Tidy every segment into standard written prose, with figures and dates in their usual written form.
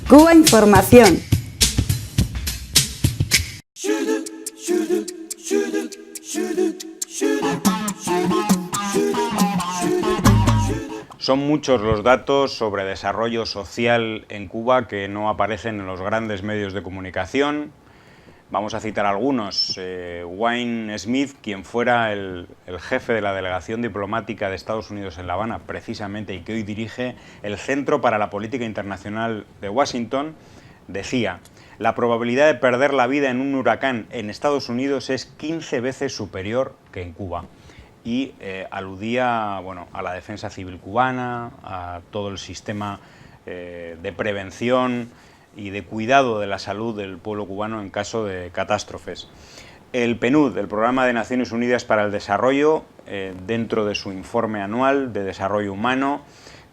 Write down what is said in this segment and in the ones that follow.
Cuba Información. Son muchos los datos sobre desarrollo social en Cuba que no aparecen en los grandes medios de comunicación. Vamos a citar algunos. Wayne Smith, quien fuera el jefe de la delegación diplomática de Estados Unidos en La Habana, precisamente, y que hoy dirige el Centro para la Política Internacional de Washington, decía: la probabilidad de perder la vida en un huracán en Estados Unidos es 15 veces superior que en Cuba. Y aludía, bueno, a la defensa civil cubana, a todo el sistema de prevención y de cuidado de la salud del pueblo cubano en caso de catástrofes. El PNUD, el Programa de Naciones Unidas para el Desarrollo, dentro de su informe anual de desarrollo humano,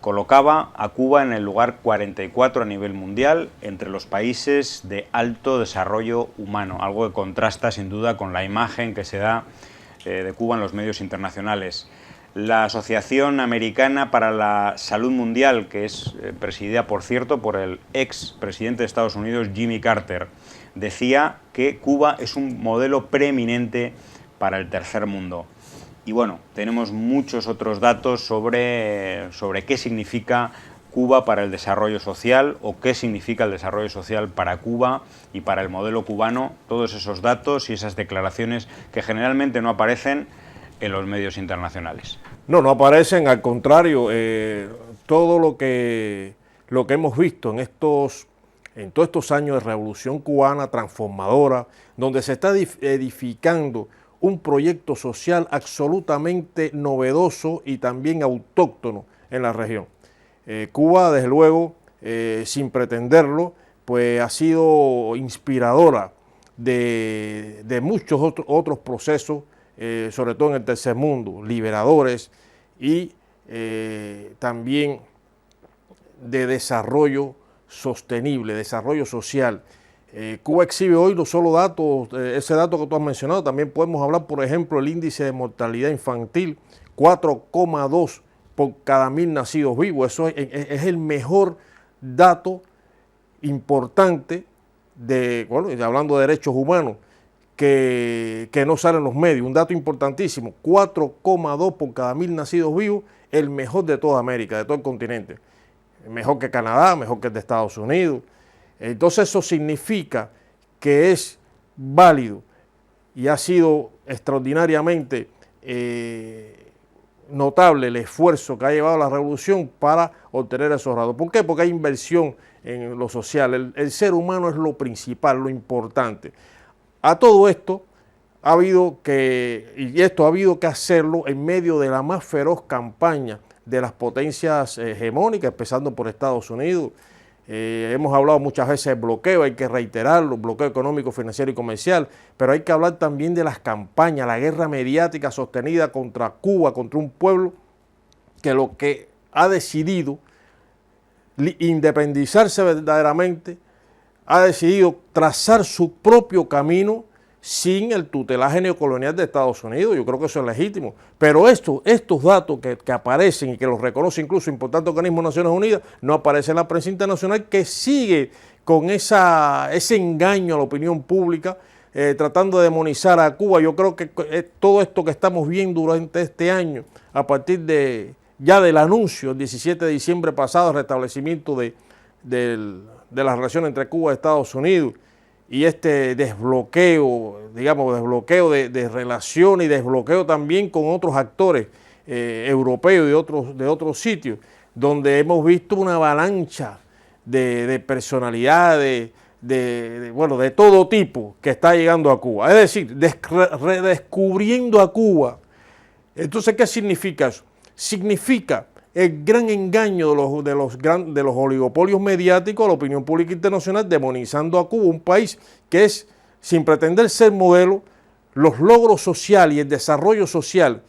colocaba a Cuba en el lugar 44 a nivel mundial entre los países de alto desarrollo humano, algo que contrasta sin duda con la imagen que se da de Cuba en los medios internacionales. La Asociación Americana para la Salud Mundial, que es presidida, por cierto, por el ex presidente de Estados Unidos, Jimmy Carter, decía que Cuba es un modelo preeminente para el tercer mundo. Y bueno, tenemos muchos otros datos sobre qué significa Cuba para el desarrollo social o qué significa el desarrollo social para Cuba y para el modelo cubano, todos esos datos y esas declaraciones que generalmente no aparecen en los medios internacionales. No aparecen, al contrario, todo lo que hemos visto en todos estos años de revolución cubana transformadora, donde se está edificando un proyecto social absolutamente novedoso y también autóctono en la región. Cuba, desde luego, sin pretenderlo, pues ha sido inspiradora de muchos otros procesos, sobre todo en el tercer mundo, liberadores y también de desarrollo sostenible, desarrollo social. Cuba exhibe hoy no solo datos, ese dato que tú has mencionado, también podemos hablar, por ejemplo, el índice de mortalidad infantil, 4,2 por cada 1000 nacidos vivos. Eso es el mejor dato importante hablando de derechos humanos, que no sale en los medios. Un dato importantísimo, 4,2 por cada 1000 nacidos vivos, el mejor de toda América, de todo el continente. Mejor que Canadá, mejor que el de Estados Unidos. Entonces eso significa que es válido y ha sido extraordinariamente notable el esfuerzo que ha llevado la revolución para obtener esos datos. ¿Por qué? Porque hay inversión en lo social. El ser humano es lo principal, lo importante. A todo esto ha habido que hacerlo en medio de la más feroz campaña de las potencias hegemónicas, empezando por Estados Unidos. Hemos hablado muchas veces del bloqueo, hay que reiterarlo, bloqueo económico, financiero y comercial, pero hay que hablar también de las campañas, la guerra mediática sostenida contra Cuba, contra un pueblo que lo que ha decidido independizarse verdaderamente, ha decidido trazar su propio camino sin el tutelaje neocolonial de Estados Unidos. Yo creo que eso es legítimo. Pero estos datos que aparecen y que los reconoce incluso el importante organismo de Naciones Unidas, no aparece en la prensa internacional, que sigue con ese engaño a la opinión pública, tratando de demonizar a Cuba. Yo creo que todo esto que estamos viendo durante este año, a partir ya del anuncio el 17 de diciembre pasado, el restablecimiento de las relaciones entre Cuba y Estados Unidos, y este desbloqueo de relaciones y desbloqueo también con otros actores europeos de otros sitios, donde hemos visto una avalancha de personalidades, de todo tipo que está llegando a Cuba. Es decir, redescubriendo a Cuba. Entonces, ¿qué significa eso? Significa el gran engaño de los oligopolios mediáticos a la opinión pública internacional, demonizando a Cuba, un país que es, sin pretender ser modelo, los logros sociales y el desarrollo social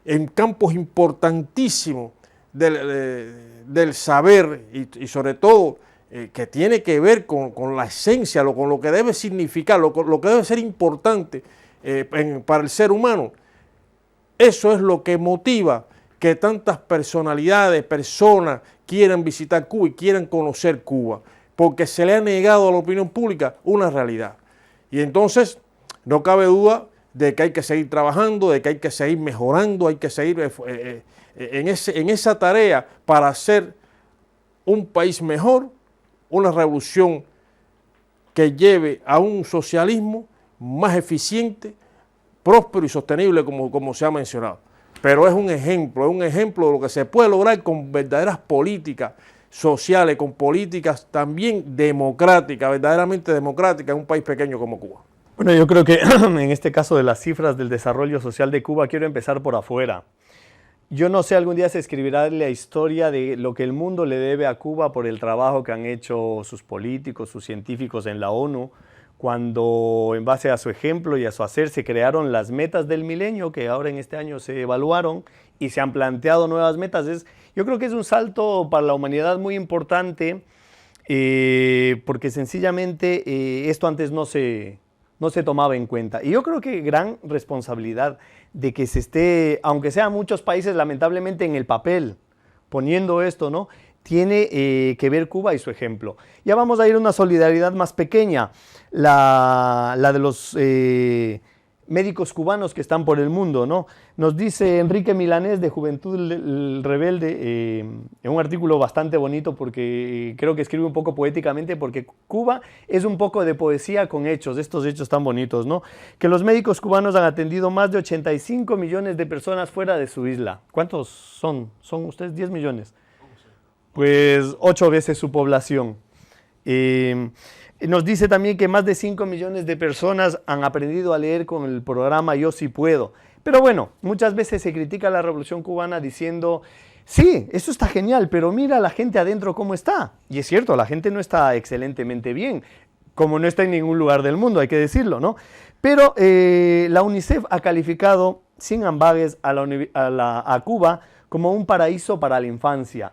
en campos importantísimos del saber y sobre todo que tiene que ver con la esencia, con lo que debe significar, lo que debe ser importante para el ser humano. Eso es lo que motiva que tantas personalidades, personas quieran visitar Cuba y quieran conocer Cuba. porque se le ha negado a la opinión pública una realidad. Y entonces no cabe duda de que hay que seguir trabajando, de que hay que seguir mejorando, hay que seguir en esa tarea para hacer un país mejor, una revolución que lleve a un socialismo más eficiente, próspero y sostenible, como se ha mencionado. Pero es un ejemplo de lo que se puede lograr con verdaderas políticas sociales, con políticas también democráticas, verdaderamente democráticas en un país pequeño como Cuba. Bueno, yo creo que en este caso de las cifras del desarrollo social de Cuba, quiero empezar por afuera. Yo no sé, algún día se escribirá la historia de lo que el mundo le debe a Cuba por el trabajo que han hecho sus políticos, sus científicos en la ONU, cuando en base a su ejemplo y a su hacer se crearon las metas del milenio, que ahora en este año se evaluaron y se han planteado nuevas metas. Yo creo que es un salto para la humanidad muy importante, porque sencillamente esto antes no se tomaba en cuenta. Y yo creo que gran responsabilidad de que se esté, aunque sean muchos países lamentablemente en el papel, poniendo esto, ¿no? Tiene que ver Cuba y su ejemplo. Ya vamos a ir a una solidaridad más pequeña, la de los médicos cubanos que están por el mundo, ¿no? Nos dice Enrique Milanés de Juventud Rebelde, en un artículo bastante bonito, porque creo que escribe un poco poéticamente, porque Cuba es un poco de poesía con hechos, estos hechos tan bonitos, ¿no? Que los médicos cubanos han atendido más de 85 millones de personas fuera de su isla. ¿Cuántos son? ¿Son ustedes 10 millones? Pues 8 veces su población. Nos dice también que más de 5 millones de personas han aprendido a leer con el programa Yo Sí Puedo. Pero bueno, muchas veces se critica la Revolución Cubana diciendo, sí, eso está genial, pero mira la gente adentro cómo está. Y es cierto, la gente no está excelentemente bien, como no está en ningún lugar del mundo, hay que decirlo, ¿no? Pero la UNICEF ha calificado, sin ambages, a Cuba como un paraíso para la infancia.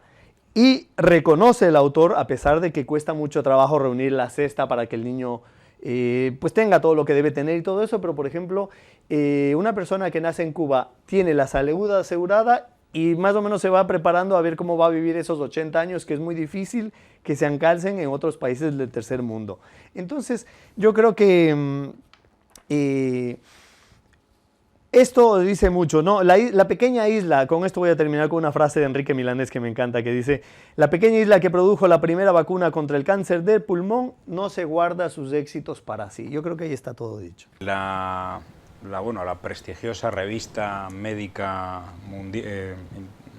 Y reconoce el autor, a pesar de que cuesta mucho trabajo reunir la cesta para que el niño pues tenga todo lo que debe tener y todo eso, pero por ejemplo, una persona que nace en Cuba tiene la salud asegurada y más o menos se va preparando a ver cómo va a vivir esos 80 años, que es muy difícil que se encalcen en otros países del tercer mundo. Entonces, yo creo que esto dice mucho, ¿no? La pequeña isla, con esto voy a terminar con una frase de Enrique Milanés que me encanta, que dice, la pequeña isla que produjo la primera vacuna contra el cáncer del pulmón no se guarda sus éxitos para sí. Yo creo que ahí está todo dicho. La prestigiosa revista médica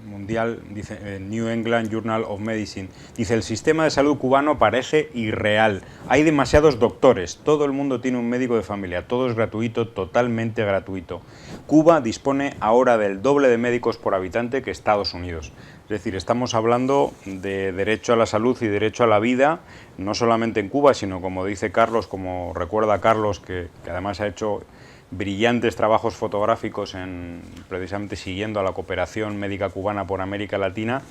mundial, dice New England Journal of Medicine, dice: el sistema de salud cubano parece irreal, hay demasiados doctores, todo el mundo tiene un médico de familia, todo es gratuito, totalmente gratuito. Cuba dispone ahora del doble de médicos por habitante que Estados Unidos. Es decir, estamos hablando de derecho a la salud y derecho a la vida, no solamente en Cuba, sino, como dice Carlos, como recuerda Carlos, que además ha hecho brillantes trabajos fotográficos precisamente siguiendo a la cooperación médica cubana por América Latina,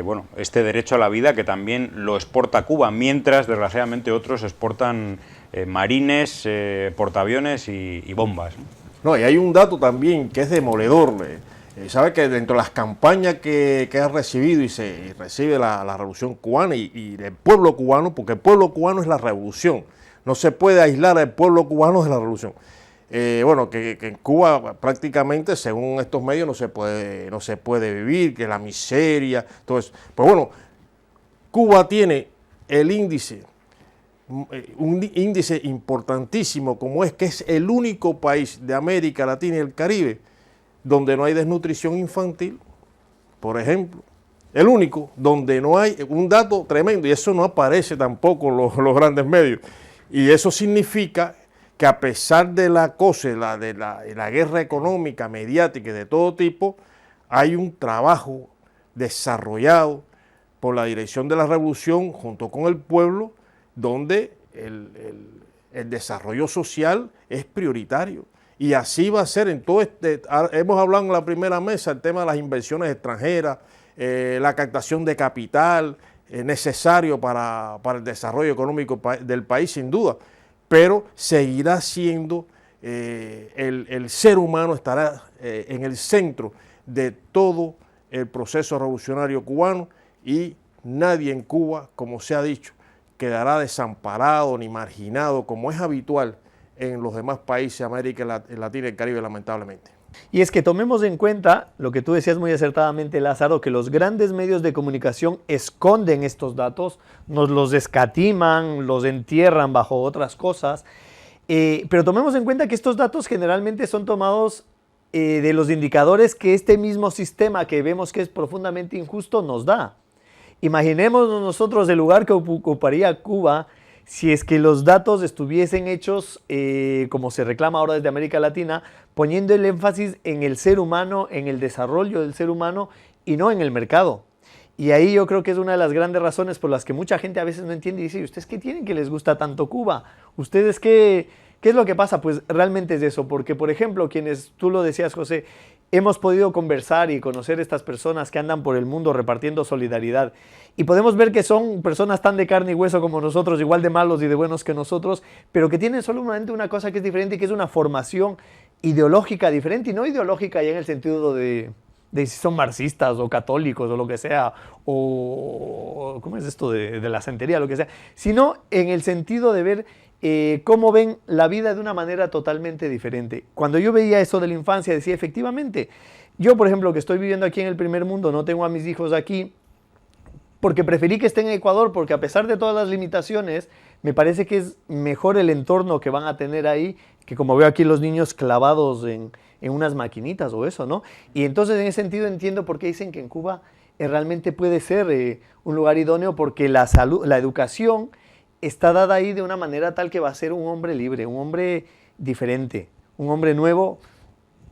bueno, este derecho a la vida que también lo exporta Cuba, mientras desgraciadamente otros exportan marines, portaaviones y bombas. No, y hay un dato también que es demoledor. Sabe que dentro de las campañas que ha recibido y recibe la Revolución Cubana y el pueblo cubano, porque el pueblo cubano es la revolución, no se puede aislar al pueblo cubano de la revolución. Bueno, que en Cuba prácticamente, según estos medios, no se puede vivir, que la miseria, todo eso. Pues bueno, Cuba tiene el índice, un índice importantísimo, como es que es el único país de América Latina y el Caribe donde no hay desnutrición infantil, por ejemplo. El único donde no hay, un dato tremendo, y eso no aparece tampoco en los grandes medios. Y eso significa que a pesar del acoso, de la guerra económica, mediática y de todo tipo, hay un trabajo desarrollado por la dirección de la revolución junto con el pueblo, donde el desarrollo social es prioritario. Y así va a ser en todo hemos hablado en la primera mesa el tema de las inversiones extranjeras, la captación de capital necesario para el desarrollo económico del país, sin duda. Pero seguirá siendo, el ser humano estará en el centro de todo el proceso revolucionario cubano y nadie en Cuba, como se ha dicho, quedará desamparado ni marginado, como es habitual en los demás países de América Latina y el Caribe, lamentablemente. Y es que tomemos en cuenta lo que tú decías muy acertadamente, Lázaro, que los grandes medios de comunicación esconden estos datos, nos los escatiman, los entierran bajo otras cosas, pero tomemos en cuenta que estos datos generalmente son tomados de los indicadores que este mismo sistema que vemos que es profundamente injusto nos da. Imaginemos nosotros el lugar que ocuparía Cuba si es que los datos estuviesen hechos, como se reclama ahora desde América Latina, poniendo el énfasis en el ser humano, en el desarrollo del ser humano y no en el mercado. Y ahí yo creo que es una de las grandes razones por las que mucha gente a veces no entiende y dice, ¿ustedes qué tienen que les gusta tanto Cuba? ¿Ustedes qué es lo que pasa? Pues realmente es eso, porque por ejemplo, quienes, tú lo decías, José, hemos podido conversar y conocer estas personas que andan por el mundo repartiendo solidaridad y podemos ver que son personas tan de carne y hueso como nosotros, igual de malos y de buenos que nosotros, pero que tienen solamente una cosa que es diferente, que es una formación ideológica diferente, y no ideológica ya en el sentido de si son marxistas o católicos o lo que sea, o ¿cómo es esto de la santería, lo que sea? Sino en el sentido de ver cómo ven la vida de una manera totalmente diferente. Cuando yo veía eso de la infancia, decía, efectivamente, yo, por ejemplo, que estoy viviendo aquí en el primer mundo, no tengo a mis hijos aquí, porque preferí que estén en Ecuador, porque a pesar de todas las limitaciones, me parece que es mejor el entorno que van a tener ahí, que como veo aquí los niños clavados en unas maquinitas o eso, ¿no? Y entonces en ese sentido entiendo por qué dicen que en Cuba realmente puede ser un lugar idóneo, porque la salud, la educación está dada ahí de una manera tal que va a ser un hombre libre, un hombre diferente, un hombre nuevo,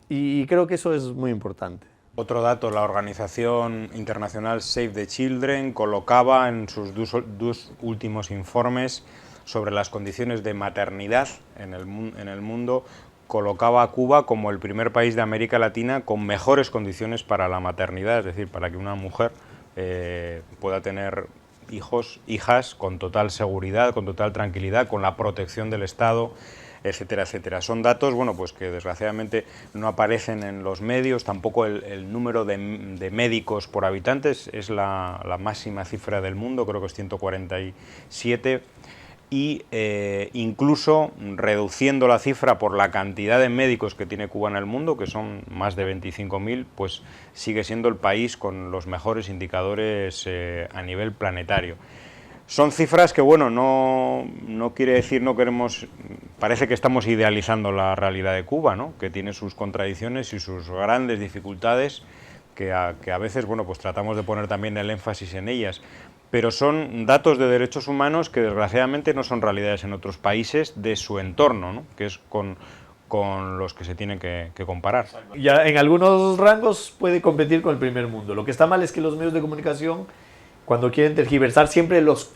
y creo que eso es muy importante. Otro dato, la organización internacional Save the Children colocaba en sus dos últimos informes sobre las condiciones de maternidad en el mundo, colocaba a Cuba como el primer país de América Latina con mejores condiciones para la maternidad, es decir, para que una mujer pueda tener hijos, hijas, con total seguridad, con total tranquilidad, con la protección del Estado, etcétera, etcétera. Son datos, bueno, pues que desgraciadamente no aparecen en los medios, tampoco el número de médicos por habitantes, es la máxima cifra del mundo, creo que es 147, y incluso reduciendo la cifra por la cantidad de médicos que tiene Cuba en el mundo, que son más de 25.000, pues sigue siendo el país con los mejores indicadores a nivel planetario. Son cifras que, bueno, no quiere decir, no queremos, parece que estamos idealizando la realidad de Cuba, ¿no? Que tiene sus contradicciones y sus grandes dificultades, que a veces, bueno, pues tratamos de poner también el énfasis en ellas, pero son datos de derechos humanos que desgraciadamente no son realidades en otros países de su entorno, ¿no? Que es con los que se tienen que comparar. Ya en algunos rangos puede competir con el primer mundo. Lo que está mal es que los medios de comunicación, cuando quieren tergiversar, siempre los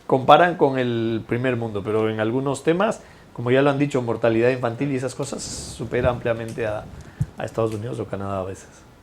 comparan con el primer mundo, pero en algunos temas, como ya lo han dicho, mortalidad infantil y esas cosas, supera ampliamente a Estados Unidos o Canadá a veces.